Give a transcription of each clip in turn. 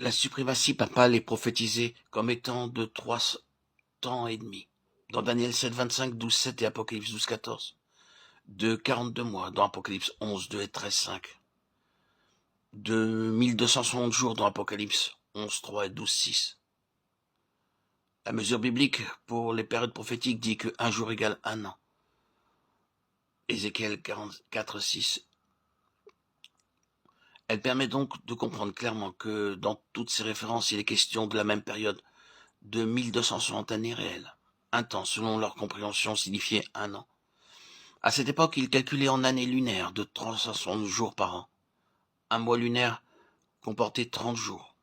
La suprématie papale est prophétisée comme étant de 3 ans et demi. Dans Daniel 7, 25, 12, 7 et Apocalypse 12, 14. De 42 mois dans Apocalypse 11, 2 et 13, 5. De 1260 jours dans Apocalypse 11, 3 et 12, 6. La mesure biblique pour les périodes prophétiques dit que 1 jour égale 1 an. Ézéchiel 44, 6. Elle permet donc de comprendre clairement que dans toutes ces références, il est question de la même période de 1260 années réelles. Un temps, selon leur compréhension, signifiait 1 an. À cette époque, ils calculaient en années lunaires de 360 jours par an. Un mois lunaire comportait 30 jours.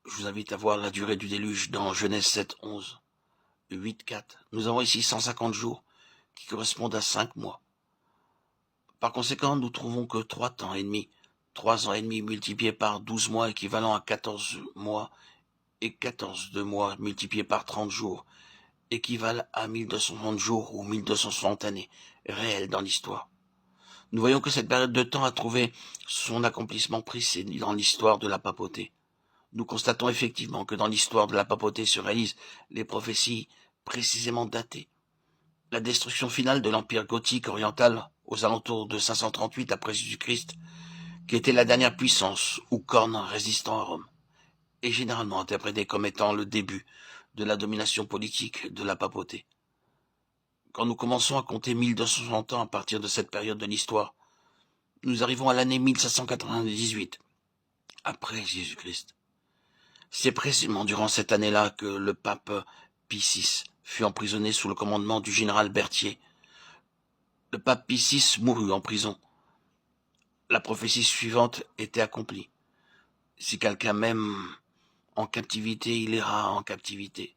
Je vous invite à voir la durée du déluge dans Genèse 7, 11, 8, 4. Nous avons ici 150 jours qui correspondent à 5 mois. Par conséquent, nous trouvons que 3 ans et demi, 3 ans et demi multiplié par 12 mois équivalent à 14 mois et 14 de mois multiplié par 30 jours équivalent à 1260 jours ou 1260 années réelles dans l'histoire. Nous voyons que cette période de temps a trouvé son accomplissement précis dans l'histoire de la papauté. Nous constatons effectivement que dans l'histoire de la papauté se réalisent les prophéties précisément datées. La destruction finale de l'empire gothique oriental aux alentours de 538 après Jésus-Christ, qui était la dernière puissance ou corne résistant à Rome, est généralement interprétée comme étant le début de la domination politique de la papauté. Quand nous commençons à compter 1260 ans à partir de cette période de l'histoire, nous arrivons à l'année 1598, après Jésus-Christ. C'est précisément durant cette année-là que le pape Pie VI fut emprisonné sous le commandement du général Berthier. Le pape Pie VI mourut en prison. La prophétie suivante était accomplie. Si quelqu'un m'aime en captivité, il ira en captivité.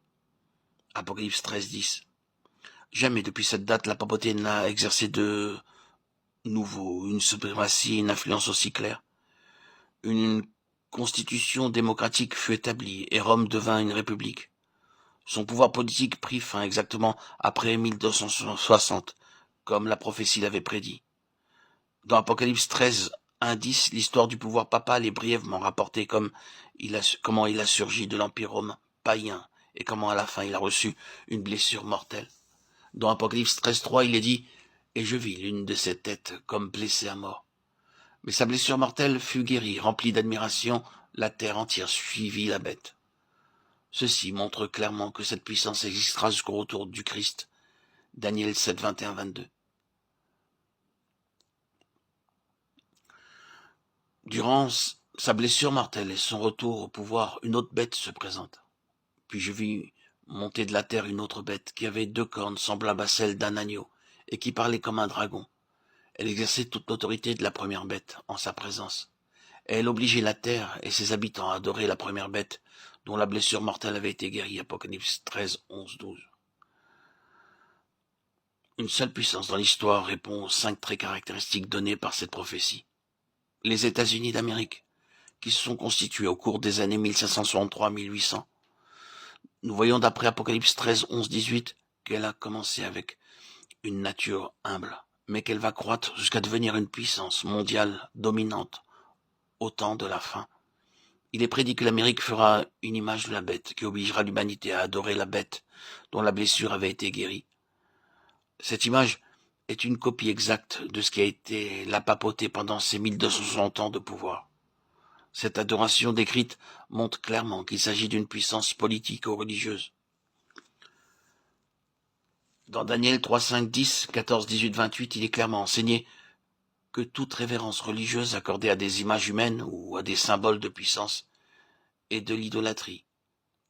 Apocalypse 13, 10. Jamais depuis cette date la papauté n'a exercé de nouveau une suprématie, une influence aussi claire. Une constitution démocratique fut établie et Rome devint une république. Son pouvoir politique prit fin exactement après 1260, comme la prophétie l'avait prédit. Dans Apocalypse 13, 1, 10, l'histoire du pouvoir papal est brièvement rapportée comme comment il a surgi de l'Empire romain païen et comment à la fin il a reçu une blessure mortelle. Dans Apocalypse 13, 3, il est dit « Et je vis l'une de ses têtes comme blessée à mort. » Mais sa blessure mortelle fut guérie, remplie d'admiration, la terre entière suivit la bête. Ceci montre clairement que cette puissance existera jusqu'au retour du Christ. Daniel 7, 21, 22. Durant sa blessure mortelle et son retour au pouvoir, une autre bête se présente. Puis je vis monter de la terre une autre bête qui avait 2 cornes semblables à celles d'un agneau et qui parlait comme un dragon. Elle exerçait toute l'autorité de la première bête en sa présence. Et elle obligeait la terre et ses habitants à adorer la première bête dont la blessure mortelle avait été guérie. Apocalypse 13, 11, 12. Une seule puissance dans l'histoire répond aux 5 traits caractéristiques donnés par cette prophétie. Les États-Unis d'Amérique, qui se sont constitués au cours des années 1563-1800. Nous voyons d'après Apocalypse 13, 11, 18 qu'elle a commencé avec une nature humble, mais qu'elle va croître jusqu'à devenir une puissance mondiale dominante au temps de la fin. Il est prédit que l'Amérique fera une image de la bête qui obligera l'humanité à adorer la bête dont la blessure avait été guérie. Cette image est une copie exacte de ce qui a été la papauté pendant ces 1260 ans de pouvoir. Cette adoration décrite montre clairement qu'il s'agit d'une puissance politique ou religieuse. Dans Daniel 3, 5, 10, 14, 18, 28, il est clairement enseigné que toute révérence religieuse accordée à des images humaines ou à des symboles de puissance est de l'idolâtrie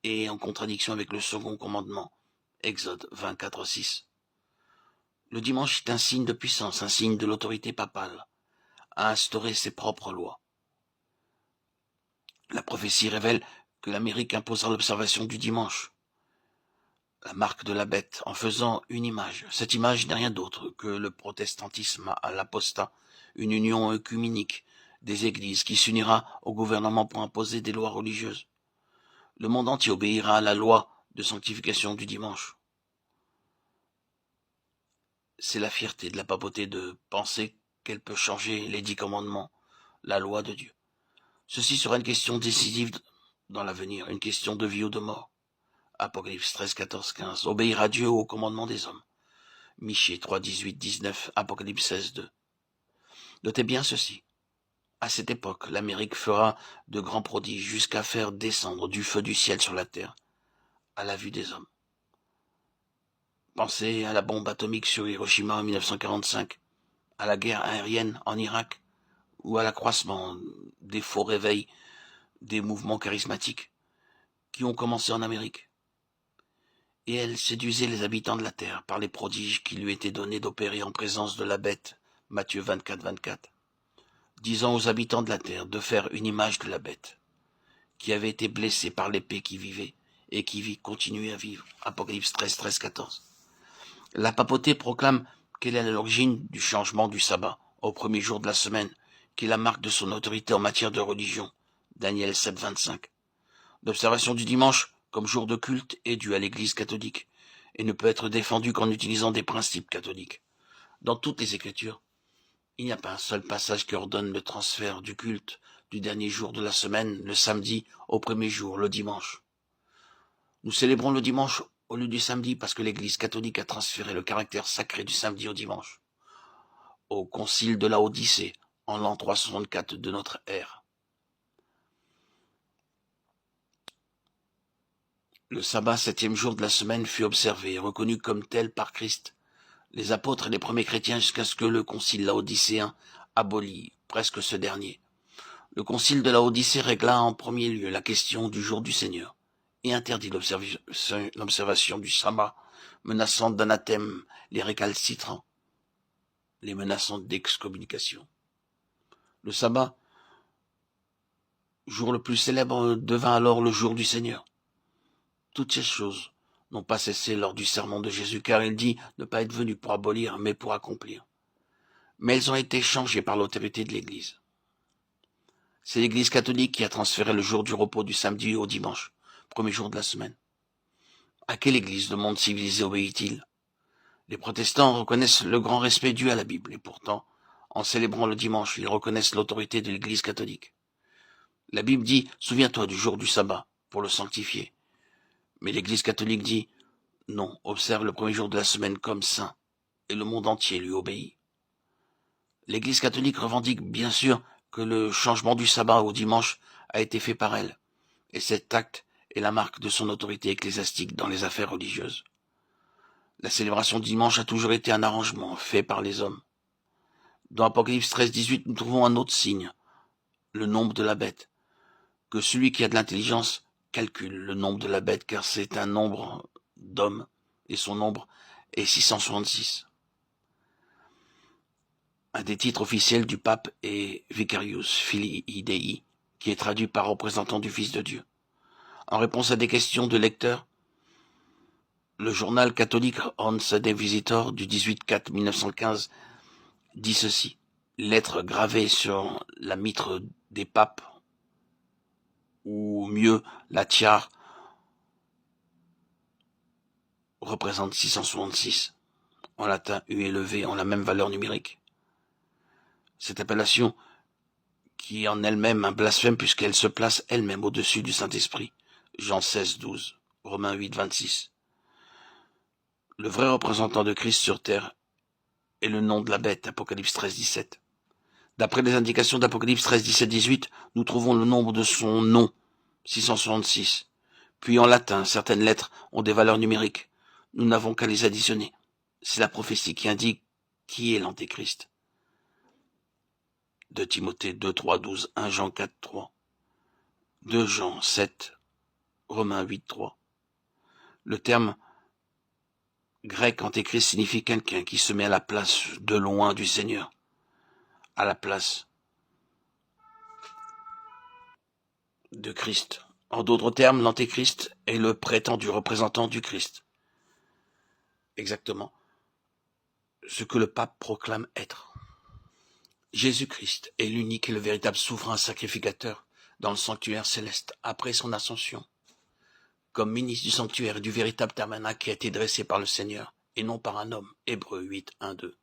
et en contradiction avec le second commandement, Exode 24, 6. Le dimanche est un signe de puissance, un signe de l'autorité papale, à instaurer ses propres lois. La prophétie révèle que l'Amérique imposera l'observation du dimanche, la marque de la bête, en faisant une image. Cette image n'est rien d'autre que le protestantisme à l'apostat, une union œcuménique des églises qui s'unira au gouvernement pour imposer des lois religieuses. Le monde entier obéira à la loi de sanctification du dimanche. C'est la fierté de la papauté de penser qu'elle peut changer les 10 commandements, la loi de Dieu. Ceci sera une question décisive dans l'avenir, une question de vie ou de mort. Apocalypse 13, 14, 15. Obéir à Dieu au commandement des hommes. Michée 3, 18, 19. Apocalypse 16, 2. Notez bien ceci. À cette époque, l'Amérique fera de grands prodiges jusqu'à faire descendre du feu du ciel sur la terre, à la vue des hommes. Pensez à la bombe atomique sur Hiroshima en 1945, à la guerre aérienne en Irak, ou à l'accroissement des faux réveils des mouvements charismatiques qui ont commencé en Amérique. Et elle séduisait les habitants de la terre par les prodiges qui lui étaient donnés d'opérer en présence de la bête, Matthieu 24, 24, disant aux habitants de la terre de faire une image de la bête, qui avait été blessée par l'épée qui vivait, et qui continuait à vivre. Apocalypse 13, 13, 14. La papauté proclame qu'elle est à l'origine du changement du sabbat, au premier jour de la semaine, qui est la marque de son autorité en matière de religion. Daniel 7, 25. L'observation du dimanche comme jour de culte est due à l'Église catholique et ne peut être défendue qu'en utilisant des principes catholiques. Dans toutes les Écritures, il n'y a pas un seul passage qui ordonne le transfert du culte du dernier jour de la semaine, le samedi, au premier jour, le dimanche. Nous célébrons le dimanche au lieu du samedi parce que l'Église catholique a transféré le caractère sacré du samedi au dimanche. Au concile de Laodicée, en l'an 364 de notre ère. Le sabbat, septième jour de la semaine, fut observé et reconnu comme tel par Christ, les apôtres et les premiers chrétiens jusqu'à ce que le concile laodicéen abolit presque ce dernier. Le concile de Laodicée régla en premier lieu la question du jour du Seigneur et interdit l'observation du sabbat, menaçant d'anathème les récalcitrants, les menaçant d'excommunication. Le sabbat, jour le plus célèbre, devint alors le jour du Seigneur. Toutes ces choses n'ont pas cessé lors du sermon de Jésus, car il dit ne pas être venu pour abolir, mais pour accomplir. Mais elles ont été changées par l'autorité de l'Église. C'est l'Église catholique qui a transféré le jour du repos du samedi au dimanche, premier jour de la semaine. À quelle Église le monde civilisé obéit-il? Les protestants reconnaissent le grand respect dû à la Bible, et pourtant, en célébrant le dimanche, ils reconnaissent l'autorité de l'Église catholique. La Bible dit « Souviens-toi du jour du sabbat, pour le sanctifier ». Mais l'Église catholique dit « Non, observe le premier jour de la semaine comme saint », et le monde entier lui obéit. L'Église catholique revendique bien sûr que le changement du sabbat au dimanche a été fait par elle, et cet acte est la marque de son autorité ecclésiastique dans les affaires religieuses. La célébration du dimanche a toujours été un arrangement fait par les hommes. Dans Apocalypse 13, 18, nous trouvons un autre signe, le nombre de la bête, que celui qui a de l'intelligence calcule le nombre de la bête, car c'est un nombre d'hommes, et son nombre est 666. Un des titres officiels du pape est Vicarius Filii Dei, qui est traduit par représentant du Fils de Dieu. En réponse à des questions de lecteurs, le journal catholique On Sunday Visitor du 18/4/1915 dit ceci. Lettre gravée sur la mitre des papes, ou mieux la tiare, représente 666. En latin, U et le V ont la même valeur numérique. Cette appellation, qui est en elle-même un blasphème puisqu'elle se place elle-même au-dessus du Saint-Esprit. Jean 16, 12, Romains 8, 26. Le vrai représentant de Christ sur terre est le nom de la bête, Apocalypse 13, 17. D'après les indications d'Apocalypse 13, 17, 18, nous trouvons le nombre de son nom, 666. Puis en latin, certaines lettres ont des valeurs numériques. Nous n'avons qu'à les additionner. C'est la prophétie qui indique qui est l'Antéchrist. 2 Timothée 2, 3, 12, 1 Jean 4, 3. 2 Jean 7, Romains 8, 3. Le terme grec Antéchrist signifie quelqu'un qui se met à la place de loin du Seigneur. À la place de Christ. En d'autres termes, l'Antéchrist est le prétendu représentant du Christ. Exactement ce que le pape proclame être. Jésus-Christ est l'unique et le véritable souverain sacrificateur dans le sanctuaire céleste après son ascension, comme ministre du sanctuaire et du véritable tabernacle qui a été dressé par le Seigneur et non par un homme. Hébreux 8, 1, 2.